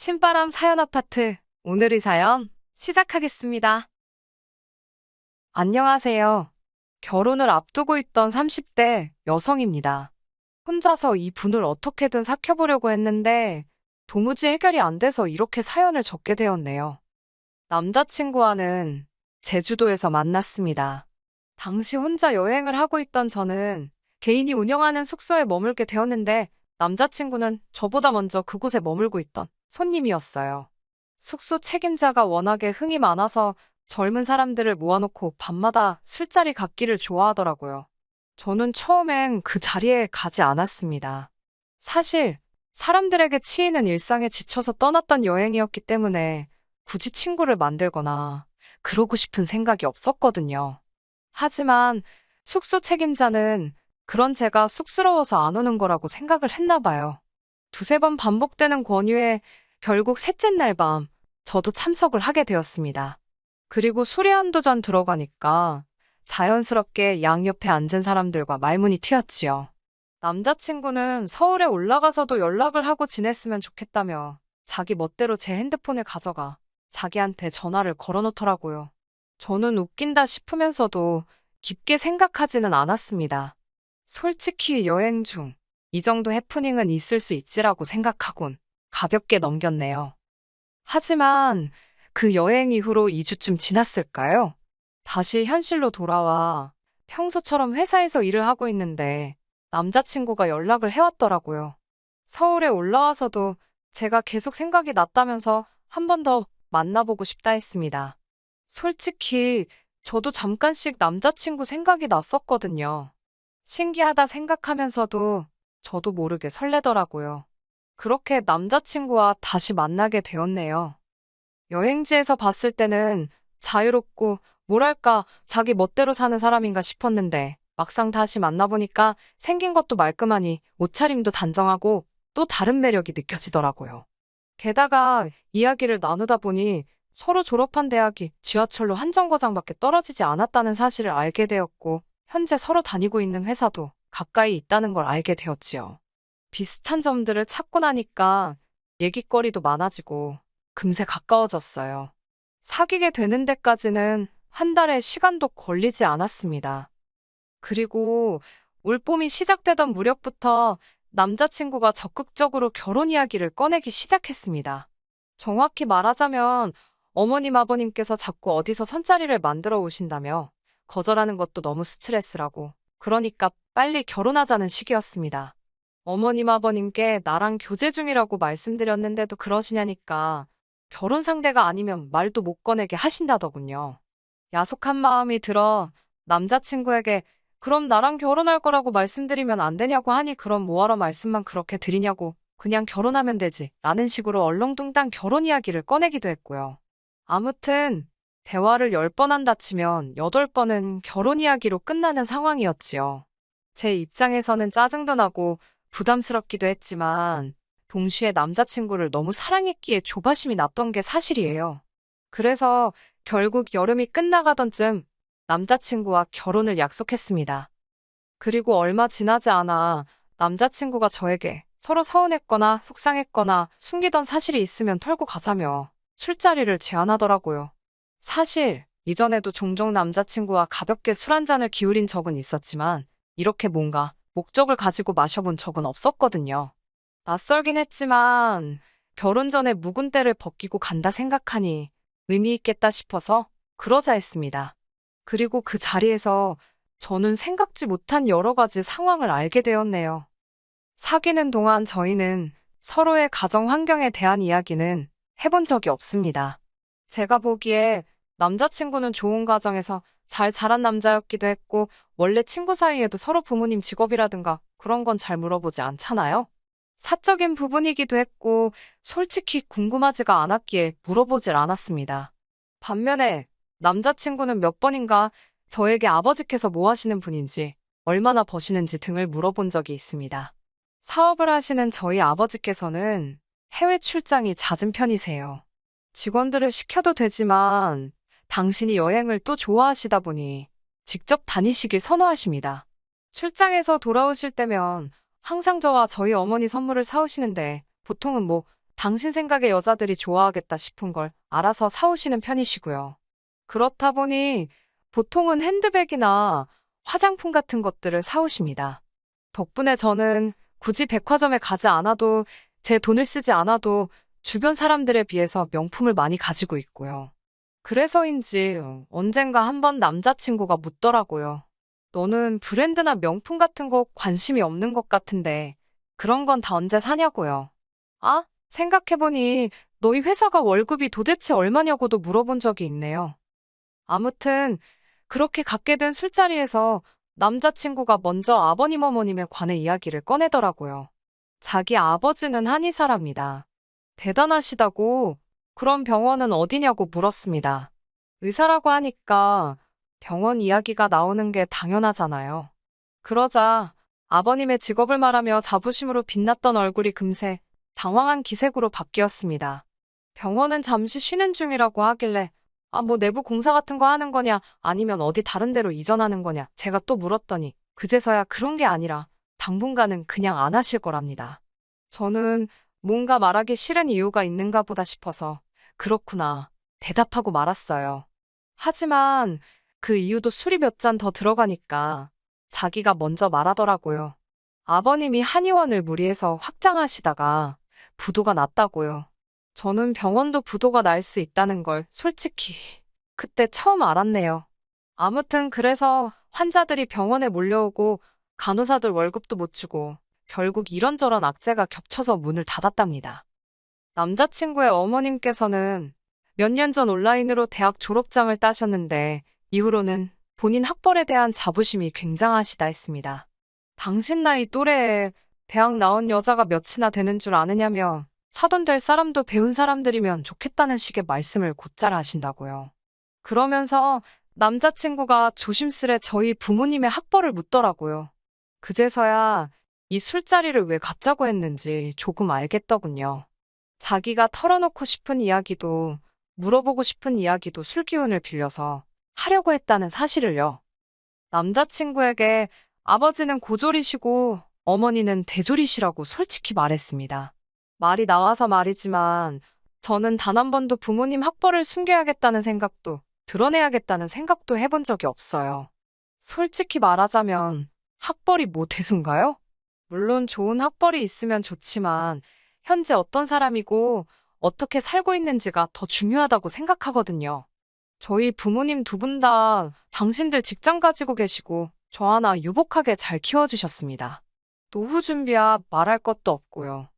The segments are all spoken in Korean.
신바람 사연 아파트. 오늘의 사연 시작하겠습니다. 안녕하세요. 결혼을 앞두고 있던 30대 여성입니다. 혼자서 이 분을 어떻게든 삭혀보려고 했는데 도무지 해결이 안 돼서 이렇게 사연을 적게 되었네요. 남자친구와는 제주도에서 만났습니다. 당시 혼자 여행을 하고 있던 저는 개인이 운영하는 숙소에 머물게 되었는데 남자친구는 저보다 먼저 그곳에 머물고 있던 손님이었어요. 숙소 책임자가 워낙에 흥이 많아서 젊은 사람들을 모아놓고 밤마다 술자리 갖기를 좋아하더라고요. 저는 처음엔 그 자리에 가지 않았습니다. 사실 사람들에게 치이는 일상에 지쳐서 떠났던 여행이었기 때문에 굳이 친구를 만들거나 그러고 싶은 생각이 없었거든요. 하지만 숙소 책임자는 그런 제가 쑥스러워서 안 오는 거라고 생각을 했나 봐요. 두세 번 반복되는 권유에 결국 셋째 날 밤 저도 참석을 하게 되었습니다. 그리고 술이 한두 잔 들어가니까 자연스럽게 양옆에 앉은 사람들과 말문이 트였지요. 남자친구는 서울에 올라가서도 연락을 하고 지냈으면 좋겠다며 자기 멋대로 제 핸드폰을 가져가 자기한테 전화를 걸어놓더라고요. 저는 웃긴다 싶으면서도 깊게 생각하지는 않았습니다. 솔직히 여행 중 이 정도 해프닝은 있을 수 있지라고 생각하곤 가볍게 넘겼네요. 하지만 그 여행 이후로 2주쯤 지났을까요? 다시 현실로 돌아와 평소처럼 회사에서 일을 하고 있는데 남자친구가 연락을 해왔더라고요. 서울에 올라와서도 제가 계속 생각이 났다면서 한 번 더 만나보고 싶다 했습니다. 솔직히 저도 잠깐씩 남자친구 생각이 났었거든요. 신기하다 생각하면서도 저도 모르게 설레더라고요. 그렇게 남자친구와 다시 만나게 되었네요. 여행지에서 봤을 때는 자유롭고 뭐랄까 자기 멋대로 사는 사람인가 싶었는데 막상 다시 만나보니까 생긴 것도 말끔하니 옷차림도 단정하고 또 다른 매력이 느껴지더라고요. 게다가 이야기를 나누다 보니 서로 졸업한 대학이 지하철로 한 정거장밖에 떨어지지 않았다는 사실을 알게 되었고 현재 서로 다니고 있는 회사도 가까이 있다는 걸 알게 되었지요. 비슷한 점들을 찾고 나니까 얘기거리도 많아지고 금세 가까워졌어요. 사귀게 되는 데까지는 한 달의 시간도 걸리지 않았습니다. 그리고 올봄이 시작되던 무렵부터 남자친구가 적극적으로 결혼 이야기를 꺼내기 시작했습니다. 정확히 말하자면 어머님 아버님께서 자꾸 어디서 선자리를 만들어 오신다며 거절하는 것도 너무 스트레스라고 그러니까 빨리 결혼하자는 시기였습니다. 어머님 아버님께 나랑 교제 중이라고 말씀드렸는데도 그러시냐니까 결혼 상대가 아니면 말도 못 꺼내게 하신다더군요. 야속한 마음이 들어 남자친구에게 그럼 나랑 결혼할 거라고 말씀드리면 안 되냐고 하니 그럼 뭐하러 말씀만 그렇게 드리냐고 그냥 결혼하면 되지 라는 식으로 얼렁뚱땅 결혼 이야기를 꺼내기도 했고요. 아무튼 대화를 10번 한다 치면 8번은 결혼 이야기로 끝나는 상황이었지요. 제 입장에서는 짜증도 나고 부담스럽기도 했지만 동시에 남자친구를 너무 사랑했기에 조바심이 났던 게 사실이에요. 그래서 결국 여름이 끝나가던 쯤 남자친구와 결혼을 약속했습니다. 그리고 얼마 지나지 않아 남자친구가 저에게 서로 서운했거나 속상했거나 숨기던 사실이 있으면 털고 가자며 술자리를 제안하더라고요. 사실 이전에도 종종 남자친구와 가볍게 술 한 잔을 기울인 적은 있었지만 이렇게 뭔가 목적을 가지고 마셔본 적은 없었거든요. 낯설긴 했지만 결혼 전에 묵은 때를 벗기고 간다 생각하니 의미 있겠다 싶어서 그러자 했습니다. 그리고 그 자리에서 저는 생각지 못한 여러 가지 상황을 알게 되었네요. 사귀는 동안 저희는 서로의 가정 환경에 대한 이야기는 해본 적이 없습니다. 제가 보기에 남자친구는 좋은 가정에서 잘 자란 남자였기도 했고 원래 친구 사이에도 서로 부모님 직업이라든가 그런 건 잘 물어보지 않잖아요. 사적인 부분이기도 했고 솔직히 궁금하지가 않았기에 물어보질 않았습니다. 반면에 남자친구는 몇 번인가 저에게 아버지께서 뭐 하시는 분인지 얼마나 버시는지 등을 물어본 적이 있습니다. 사업을 하시는 저희 아버지께서는 해외 출장이 잦은 편이세요. 직원들을 시켜도 되지만 당신이 여행을 또 좋아하시다 보니 직접 다니시길 선호하십니다. 출장에서 돌아오실 때면 항상 저와 저희 어머니 선물을 사오시는데 보통은 뭐 당신 생각에 여자들이 좋아하겠다 싶은 걸 알아서 사오시는 편이시고요. 그렇다 보니 보통은 핸드백이나 화장품 같은 것들을 사오십니다. 덕분에 저는 굳이 백화점에 가지 않아도 제 돈을 쓰지 않아도 주변 사람들에 비해서 명품을 많이 가지고 있고요. 그래서인지 언젠가 한번 남자친구가 묻더라고요. 너는 브랜드나 명품 같은 거 관심이 없는 것 같은데 그런 건 다 언제 사냐고요. 아, 생각해보니 너희 회사가 월급이 도대체 얼마냐고도 물어본 적이 있네요. 아무튼 그렇게 갖게 된 술자리에서 남자친구가 먼저 아버님 어머님에 관해 이야기를 꺼내더라고요. 자기 아버지는 한의사랍니다. 대단하시다고. 그럼 병원은 어디냐고 물었습니다. 의사라고 하니까 병원 이야기가 나오는 게 당연하잖아요. 그러자 아버님의 직업을 말하며 자부심으로 빛났던 얼굴이 금세 당황한 기색으로 바뀌었습니다. 병원은 잠시 쉬는 중이라고 하길래 뭐 내부 공사 같은 거 하는 거냐 아니면 어디 다른 데로 이전하는 거냐 제가 또 물었더니 그제서야 그런 게 아니라 당분간은 그냥 안 하실 거랍니다. 저는 뭔가 말하기 싫은 이유가 있는가 보다 싶어서 그렇구나 대답하고 말았어요. 하지만 그 이유도 술이 몇 잔 더 들어가니까 자기가 먼저 말하더라고요. 아버님이 한의원을 무리해서 확장하시다가 부도가 났다고요. 저는 병원도 부도가 날 수 있다는 걸 솔직히 그때 처음 알았네요. 아무튼 그래서 환자들이 병원에 몰려오고 간호사들 월급도 못 주고 결국 이런저런 악재가 겹쳐서 문을 닫았답니다. 남자친구의 어머님께서는 몇 년 전 온라인으로 대학 졸업장을 따셨는데 이후로는 본인 학벌에 대한 자부심이 굉장하시다 했습니다. 당신 나이 또래에 대학 나온 여자가 몇이나 되는 줄 아느냐며 사돈 될 사람도 배운 사람들이면 좋겠다는 식의 말씀을 곧잘 하신다고요. 그러면서 남자친구가 조심스레 저희 부모님의 학벌을 묻더라고요. 그제서야 이 술자리를 왜 갖자고 했는지 조금 알겠더군요. 자기가 털어놓고 싶은 이야기도 물어보고 싶은 이야기도 술 기운을 빌려서 하려고 했다는 사실을요. 남자친구에게 아버지는 고졸이시고 어머니는 대졸이시라고 솔직히 말했습니다. 말이 나와서 말이지만 저는 단 한 번도 부모님 학벌을 숨겨야겠다는 생각도 드러내야겠다는 생각도 해본 적이 없어요. 솔직히 말하자면 학벌이 뭐 대수인가요? 물론 좋은 학벌이 있으면 좋지만 현재 어떤 사람이고 어떻게 살고 있는지가 더 중요하다고 생각하거든요. 저희 부모님 두 분 다 당신들 직장 가지고 계시고 저 하나 유복하게 잘 키워주셨습니다. 노후 준비야 말할 것도 없고요.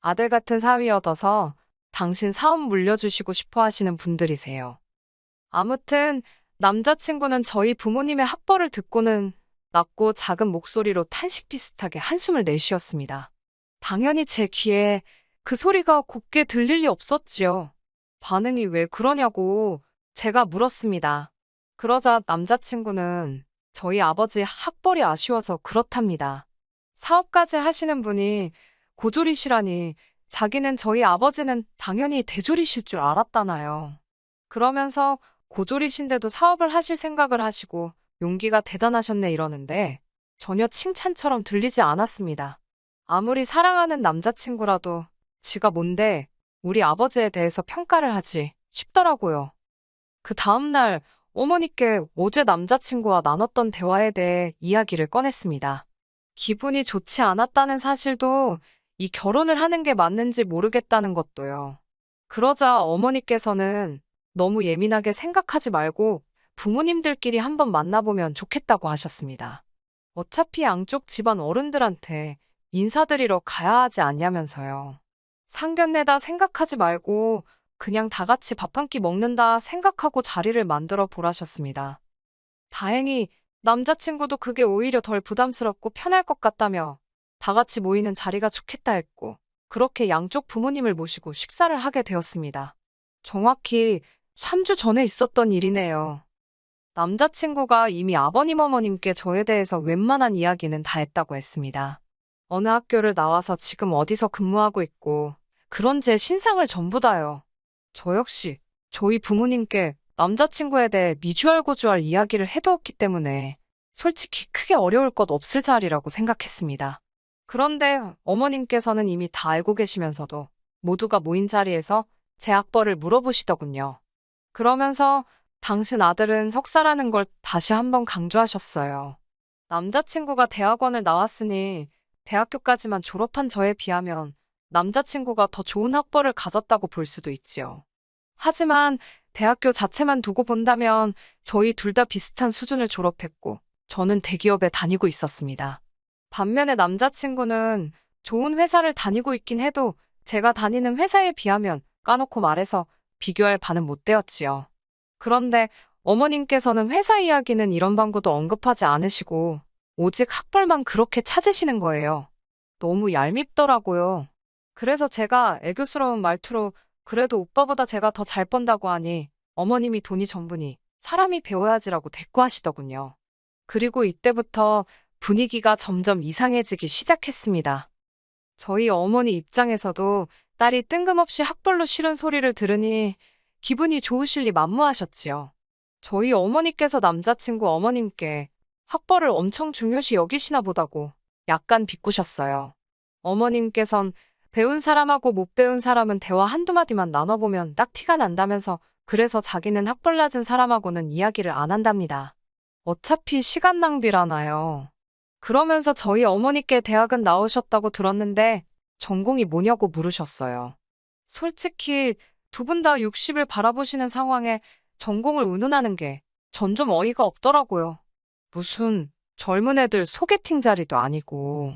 아들 같은 사위 얻어서 당신 사업 물려주시고 싶어 하시는 분들이세요. 아무튼 남자친구는 저희 부모님의 학벌을 듣고는 낮고 작은 목소리로 탄식 비슷하게 한숨을 내쉬었습니다. 당연히 제 귀에 그 소리가 곱게 들릴 리 없었지요. 반응이 왜 그러냐고 제가 물었습니다. 그러자 남자친구는 저희 아버지 학벌이 아쉬워서 그렇답니다. 사업까지 하시는 분이 고졸이시라니 자기는 저희 아버지는 당연히 대졸이실 줄 알았다나요. 그러면서 고졸이신데도 사업을 하실 생각을 하시고 용기가 대단하셨네 이러는데 전혀 칭찬처럼 들리지 않았습니다. 아무리 사랑하는 남자친구라도 지가 뭔데 우리 아버지에 대해서 평가를 하지 싶더라고요. 그 다음날 어머니께 어제 남자친구와 나눴던 대화에 대해 이야기를 꺼냈습니다. 기분이 좋지 않았다는 사실도 이 결혼을 하는 게 맞는지 모르겠다는 것도요. 그러자 어머니께서는 너무 예민하게 생각하지 말고 부모님들끼리 한번 만나보면 좋겠다고 하셨습니다. 어차피 양쪽 집안 어른들한테 인사드리러 가야 하지 않냐면서요. 상견례다 생각하지 말고 그냥 다 같이 밥 한 끼 먹는다 생각하고 자리를 만들어 보라셨습니다. 다행히 남자친구도 그게 오히려 덜 부담스럽고 편할 것 같다며 다 같이 모이는 자리가 좋겠다 했고 그렇게 양쪽 부모님을 모시고 식사를 하게 되었습니다. 정확히 3주 전에 있었던 일이네요. 남자친구가 이미 아버님 어머님께 저에 대해서 웬만한 이야기는 다 했다고 했습니다. 어느 학교를 나와서 지금 어디서 근무하고 있고 그런 제 신상을 전부 다요. 저 역시 저희 부모님께 남자친구에 대해 미주알고주알 이야기를 해두었기 때문에 솔직히 크게 어려울 것 없을 자리라고 생각했습니다. 그런데 어머님께서는 이미 다 알고 계시면서도 모두가 모인 자리에서 제 학벌을 물어보시더군요. 그러면서 당신 아들은 석사라는 걸 다시 한번 강조하셨어요. 남자친구가 대학원을 나왔으니 대학교까지만 졸업한 저에 비하면 남자친구가 더 좋은 학벌을 가졌다고 볼 수도 있지요. 하지만 대학교 자체만 두고 본다면 저희 둘 다 비슷한 수준을 졸업했고 저는 대기업에 다니고 있었습니다. 반면에 남자친구는 좋은 회사를 다니고 있긴 해도 제가 다니는 회사에 비하면 까놓고 말해서 비교할 바는 못 되었지요. 그런데 어머님께서는 회사 이야기는 이런 방구도 언급하지 않으시고 오직 학벌만 그렇게 찾으시는 거예요. 너무 얄밉더라고요. 그래서 제가 애교스러운 말투로 그래도 오빠보다 제가 더 잘 번다고 하니 어머님이 돈이 전부니 사람이 배워야지라고 대꾸하시더군요. 그리고 이때부터 분위기가 점점 이상해지기 시작했습니다. 저희 어머니 입장에서도 딸이 뜬금없이 학벌로 싫은 소리를 들으니 기분이 좋으실 리 만무하셨지요. 저희 어머니께서 남자친구 어머님께 학벌을 엄청 중요시 여기시나 보다고 약간 비꼬셨어요. 어머님께선 배운 사람하고 못 배운 사람은 대화 한두 마디만 나눠보면 딱 티가 난다면서 그래서 자기는 학벌 낮은 사람하고는 이야기를 안 한답니다. 어차피 시간 낭비라나요. 그러면서 저희 어머니께 대학은 나오셨다고 들었는데 전공이 뭐냐고 물으셨어요. 솔직히 두 분 다 60을 바라보시는 상황에 전공을 운운하는 게 전 좀 어이가 없더라고요. 무슨 젊은 애들 소개팅 자리도 아니고.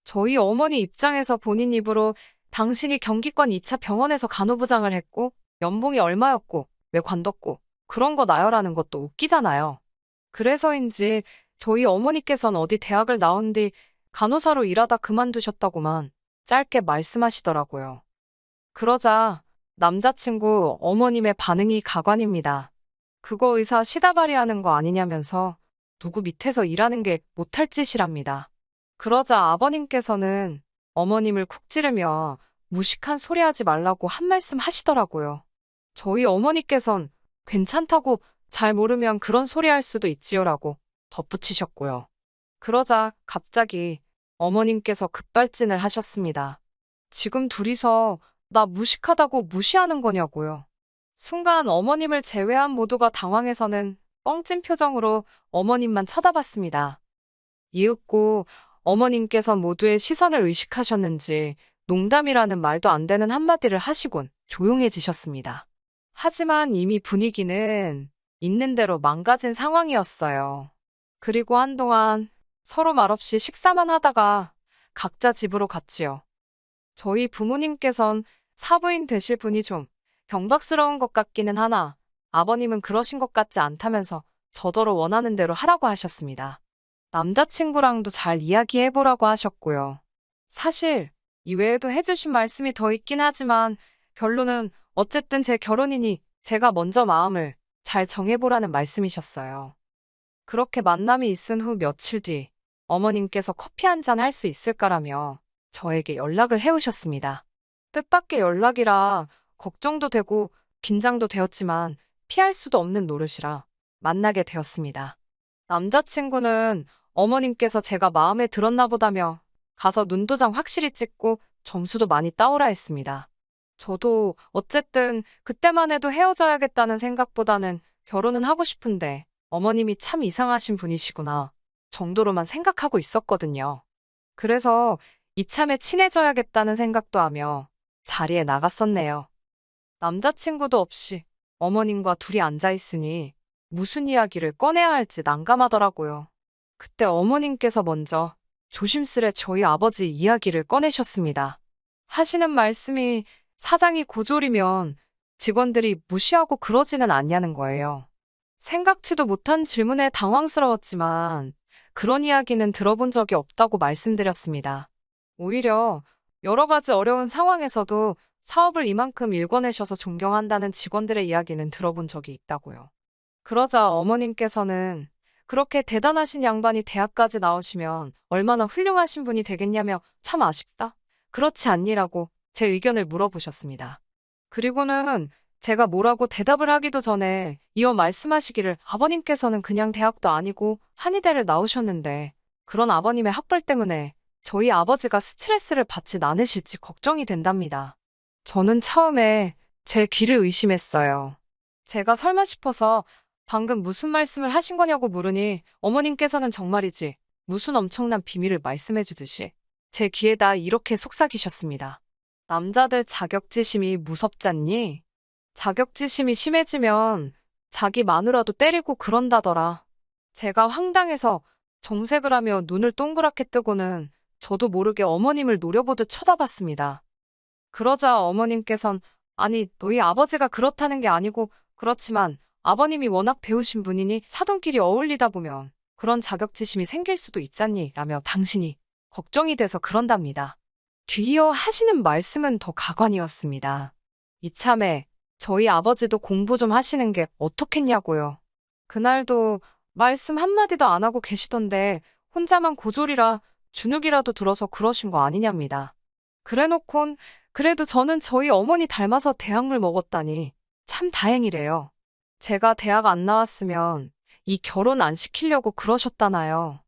저희 어머니 입장에서 본인 입으로 당신이 경기권 2차 병원에서 간호부장을 했고 연봉이 얼마였고 왜 관뒀고 그런 거 나열하는 것도 웃기잖아요. 그래서인지 저희 어머니께선 어디 대학을 나온 뒤 간호사로 일하다 그만두셨다고만 짧게 말씀하시더라고요. 그러자 남자친구 어머님의 반응이 가관입니다. 그거 의사 시다발이 하는 거 아니냐면서 누구 밑에서 일하는 게 못할 짓이랍니다. 그러자 아버님께서는 어머님을 쿡 찌르며 무식한 소리 하지 말라고 한 말씀 하시더라고요. 저희 어머니께선 괜찮다고 잘 모르면 그런 소리 할 수도 있지요라고 덧붙이셨고요. 그러자 갑자기 어머님께서 급발진을 하셨습니다. 지금 둘이서 나 무식하다고 무시하는 거냐고요. 순간 어머님을 제외한 모두가 당황해서는 뻥찐 표정으로 어머님만 쳐다봤습니다. 이윽고 어머님께서 모두의 시선을 의식하셨는지 농담이라는 말도 안 되는 한마디를 하시곤 조용해지셨습니다. 하지만 이미 분위기는 있는 대로 망가진 상황이었어요. 그리고 한동안 서로 말없이 식사만 하다가 각자 집으로 갔지요. 저희 부모님께선 사부인 되실 분이 좀 경박스러운 것 같기는 하나 아버님은 그러신 것 같지 않다면서 저더러 원하는 대로 하라고 하셨습니다. 남자친구랑도 잘 이야기해보라고 하셨고요. 사실 이외에도 해주신 말씀이 더 있긴 하지만 결론은 어쨌든 제 결혼이니 제가 먼저 마음을 잘 정해보라는 말씀이셨어요. 그렇게 만남이 있은 후 며칠 뒤 어머님께서 커피 한 잔 할 수 있을까라며 저에게 연락을 해오셨습니다. 뜻밖의 연락이라 걱정도 되고 긴장도 되었지만 피할 수도 없는 노릇이라 만나게 되었습니다. 남자친구는 어머님께서 제가 마음에 들었나 보다며 가서 눈도장 확실히 찍고 점수도 많이 따오라 했습니다. 저도 어쨌든 그때만 해도 헤어져야겠다는 생각보다는 결혼은 하고 싶은데 어머님이 참 이상하신 분이시구나 정도로만 생각하고 있었거든요. 그래서 이참에 친해져야겠다는 생각도 하며 자리에 나갔었네요. 남자친구도 없이 어머님과 둘이 앉아있으니 무슨 이야기를 꺼내야 할지 난감하더라고요. 그때 어머님께서 먼저 조심스레 저희 아버지 이야기를 꺼내셨습니다. 하시는 말씀이 사장이 고졸이면 직원들이 무시하고 그러지는 않냐는 거예요. 생각지도 못한 질문에 당황스러웠지만 그런 이야기는 들어본 적이 없다고 말씀드렸습니다. 오히려 여러 가지 어려운 상황에서도 사업을 이만큼 일궈내셔서 존경한다는 직원들의 이야기는 들어본 적이 있다고요. 그러자 어머님께서는 그렇게 대단하신 양반이 대학까지 나오시면 얼마나 훌륭하신 분이 되겠냐며 참 아쉽다. 그렇지 않니라고 제 의견을 물어보셨습니다. 그리고는 제가 뭐라고 대답을 하기도 전에 이어 말씀하시기를 아버님께서는 그냥 대학도 아니고 한의대를 나오셨는데 그런 아버님의 학벌 때문에 저희 아버지가 스트레스를 받진 않으실지 걱정이 된답니다. 저는 처음에 제 귀를 의심했어요. 제가 설마 싶어서 방금 무슨 말씀을 하신 거냐고 물으니 어머님께서는 정말이지 무슨 엄청난 비밀을 말씀해 주듯이 제 귀에다 이렇게 속삭이셨습니다. 남자들 자격지심이 무섭잖니? 자격지심이 심해지면 자기 마누라도 때리고 그런다더라. 제가 황당해서 정색을 하며 눈을 동그랗게 뜨고는 저도 모르게 어머님을 노려보듯 쳐다봤습니다. 그러자 어머님께선 아니, 너희 아버지가 그렇다는 게 아니고 그렇지만 아버님이 워낙 배우신 분이니 사돈끼리 어울리다 보면 그런 자격지심이 생길 수도 있잖니 라며 당신이 걱정이 돼서 그런답니다. 뒤이어 하시는 말씀은 더 가관이었습니다. 이참에 저희 아버지도 공부 좀 하시는 게 어떻겠냐고요. 그날도 말씀 한마디도 안 하고 계시던데 혼자만 고졸이라 주눅이라도 들어서 그러신 거 아니냐입니다. 그래놓곤 그래도 저는 저희 어머니 닮아서 대학물 먹었다니 참 다행이래요. 제가 대학 안 나왔으면 이 결혼 안 시키려고 그러셨다나요.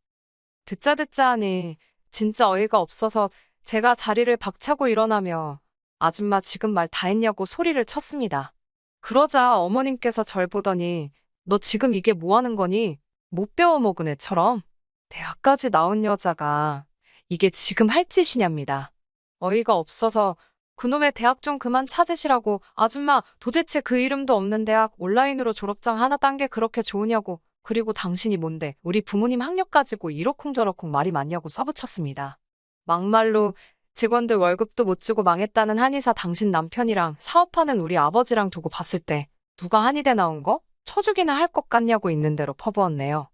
듣자 듣자 하니 진짜 어이가 없어서 제가 자리를 박차고 일어나며 아줌마 지금 말 다 했냐고 소리를 쳤습니다. 그러자 어머님께서 절 보더니 너 지금 이게 뭐 하는 거니? 못 배워먹은 애처럼? 대학까지 나온 여자가 이게 지금 할 짓이냐입니다. 어이가 없어서 그놈의 대학 좀 그만 찾으시라고 아줌마 도대체 그 이름도 없는 대학 온라인으로 졸업장 하나 딴 게 그렇게 좋으냐고 그리고 당신이 뭔데 우리 부모님 학력 가지고 이러쿵저러쿵 말이 많냐고 써붙였습니다. 막말로 직원들 월급도 못 주고 망했다는 한의사 당신 남편이랑 사업하는 우리 아버지랑 두고 봤을 때 누가 한의대 나온 거? 쳐주기는 할 것 같냐고 있는 대로 퍼부었네요.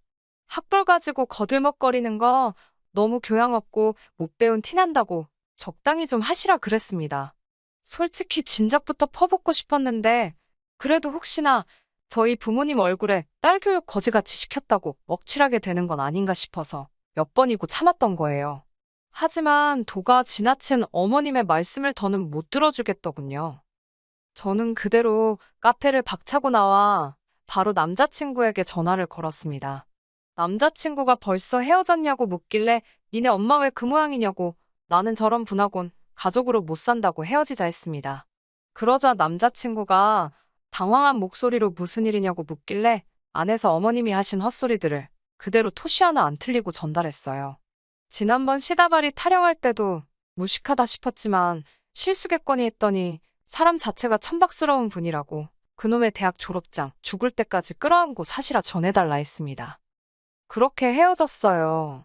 학벌 가지고 거들먹거리는 거 너무 교양 없고 못 배운 티 난다고 적당히 좀 하시라 그랬습니다. 솔직히 진작부터 퍼붓고 싶었는데 그래도 혹시나 저희 부모님 얼굴에 딸 교육 거지같이 시켰다고 먹칠하게 되는 건 아닌가 싶어서 몇 번이고 참았던 거예요. 하지만 도가 지나친 어머님의 말씀을 더는 못 들어주겠더군요. 저는 그대로 카페를 박차고 나와 바로 남자친구에게 전화를 걸었습니다. 남자친구가 벌써 헤어졌냐고 묻길래 니네 엄마 왜 그 모양이냐고 나는 저런 분하곤 가족으로 못 산다고 헤어지자 했습니다. 그러자 남자친구가 당황한 목소리로 무슨 일이냐고 묻길래 안에서 어머님이 하신 헛소리들을 그대로 토시 하나 안 틀리고 전달했어요. 지난번 시다발이 타령할 때도 무식하다 싶었지만 실수겠거니 했더니 사람 자체가 천박스러운 분이라고 그놈의 대학 졸업장 죽을 때까지 끌어안고 사시라 전해달라 했습니다. 그렇게 헤어졌어요.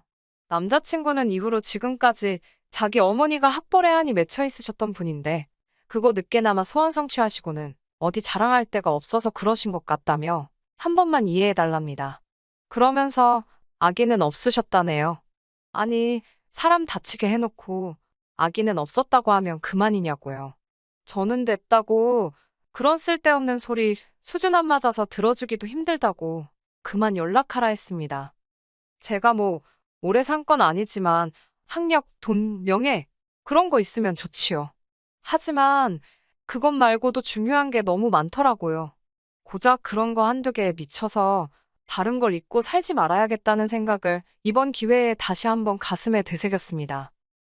남자친구는 이후로 지금까지 자기 어머니가 학벌에 한이 맺혀 있으셨던 분인데 그거 늦게나마 소원 성취하시고는 어디 자랑할 데가 없어서 그러신 것 같다며 한 번만 이해해달랍니다. 그러면서 아기는 없으셨다네요. 아니, 사람 다치게 해놓고 아기는 없었다고 하면 그만이냐고요. 저는 됐다고 그런 쓸데없는 소리 수준 안 맞아서 들어주기도 힘들다고 그만 연락하라 했습니다. 제가 뭐 오래 산 건 아니지만 학력, 돈, 명예 그런 거 있으면 좋지요. 하지만 그것 말고도 중요한 게 너무 많더라고요. 고작 그런 거 한두 개에 미쳐서 다른 걸 잊고 살지 말아야겠다는 생각을 이번 기회에 다시 한번 가슴에 되새겼습니다.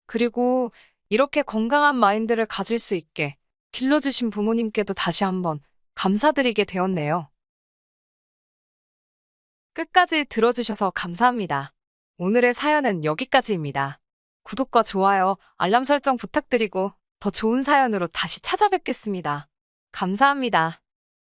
그리고 이렇게 건강한 마인드를 가질 수 있게 길러주신 부모님께도 다시 한번 감사드리게 되었네요. 끝까지 들어주셔서 감사합니다. 오늘의 사연은 여기까지입니다. 구독과 좋아요, 알람 설정 부탁드리고 더 좋은 사연으로 다시 찾아뵙겠습니다. 감사합니다.